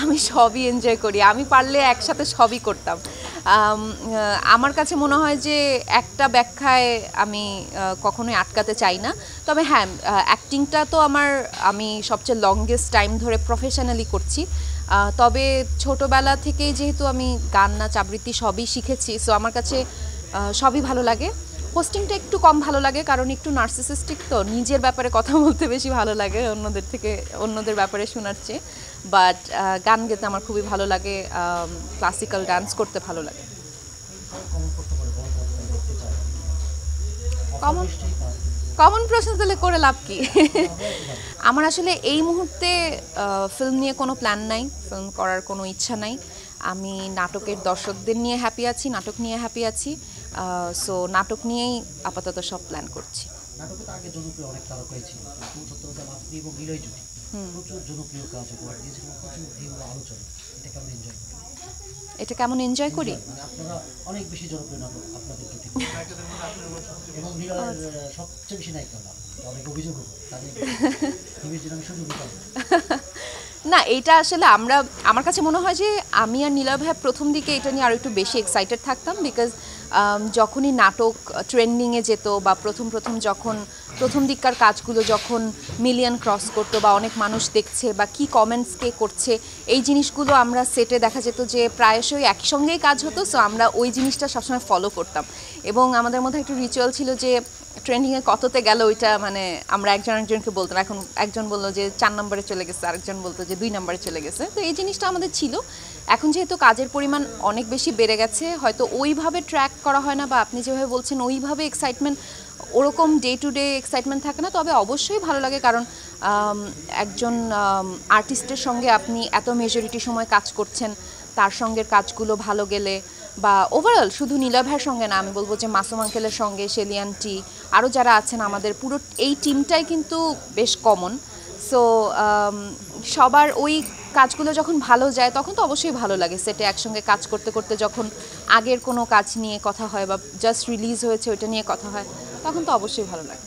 আমি সবই এনজয় করি, আমি পারলে একসাথে সবই করতাম। আমার কাছে মনে হয় যে একটা ব্যাখ্যায় আমি কখনোই আটকাতে চাই না। তবে হ্যাঁ, অ্যাক্টিংটা তো আমি সবচেয়ে লংগেস্ট টাইম ধরে প্রফেশনালি করছি। তবে ছোটোবেলা থেকেই যেহেতু আমি গান নাচ আবৃত্তি সবই শিখেছি, সো আমার কাছে সবই ভালো লাগে। হোস্টিংটা একটু কম ভালো লাগে কারণ একটু নার্সিসিস্টিক, তো নিজের ব্যাপারে কথা বলতে বেশি ভালো লাগে অন্যদের ব্যাপারে শোনার চেয়ে। বাট গান গেতে আমার খুবই ভালো লাগে, ক্লাসিক্যাল ডান্স করতে ভালো লাগে। কমন কমন প্রশ্ন তাহলে করে লাভ কি? আমার আসলে এই মুহূর্তে ফিল্ম নিয়ে কোনো প্ল্যান নাই, ফিল্ম করার কোনো ইচ্ছা নাই। আমি নাটকের দর্শকদের নিয়ে হ্যাপি আছি, নাটক নিয়ে হ্যাপি আছি। সো নাটক নিয়েই আপাতত সব প্ল্যান করছি। নাটকে তো আগে জনপ্রিয় অনেক তারকাই ছিল, কিন্তু সত্যি আপনি এবং নিলয় জুটি প্রচুর জনপ্রিয় কাজ উপহার দিয়েছিল, প্রচুর ভিউ আলোচনা। এটা কেমন এনজয় করেন? এটা কেমন এনজয় করি? মানে আপনারা অনেক বেশি জনপ্রিয় নাটক আপনাদের জুটি এবং নিলয়ের সবচেয়ে বেশি নায়িকা না, অনেক অভিযোগ তাদের আমি সুযোগ দিতাম না, এটা আসলে আমার কাছে মনে হয় যে আমি আর নীলা ভাইয়া প্রথম দিকে এটা নিয়ে আরও একটু বেশি এক্সাইটেড থাকতাম, বিকজ যখনই নাটক ট্রেন্ডিংয়ে যেত বা প্রথম দিককার কাজগুলো যখন মিলিয়ন ক্রস করতো বা অনেক মানুষ দেখছে বা কি কমেন্টস কে করছে, এই জিনিসগুলো আমরা সেটে দেখা যেত যে প্রায়শই একই সঙ্গেই কাজ হতো। সো আমরা ওই জিনিসটা সবসময় ফলো করতাম এবং আমাদের মধ্যে একটা রিচুয়াল ছিল যে ট্রেন্ডিংয়ে কততে গেল ওইটা মানে আমরা একজনকে বলতাম। এখন একজন বললো যে 4 নম্বরে চলে গেছে, আরেকজন বলতো যে 2 নম্বরে চলে গেছে। তো এই জিনিসটা আমাদের ছিল। এখন যেহেতু কাজের পরিমাণ অনেক বেশি বেড়ে গেছে, হয়তো ওইভাবে ট্র্যাক করা হয় না বা আপনি যেভাবে বলছেন ওইভাবে এক্সাইটমেন্ট, ওরকম ডে টু ডে এক্সাইটমেন্ট থাকে না। তবে অবশ্যই ভালো লাগে কারণ একজন আর্টিস্টের সঙ্গে আপনি এত মেজরিটি সময় কাজ করছেন, তার সঙ্গে কাজগুলো ভালো গেলে বা ওভারঅল শুধু নীলা ভাইয়ের সঙ্গে না, আমি বলবো যে মাসুম আঙ্কেলের সঙ্গে, শেলি আন্টি, আরও যারা আছেন আমাদের পুরো এই টিমটাই কিন্তু বেশ কমন। সো সবার ওই কাজগুলো যখন ভালো যায় তখন তো অবশ্যই ভালো লাগে। সেটে একসঙ্গে কাজ করতে করতে যখন আগের কোনো কাজ নিয়ে কথা হয় বা জাস্ট রিলিজ হয়েছে ওইটা নিয়ে কথা হয়, তখন তো অবশ্যই ভালো লাগে।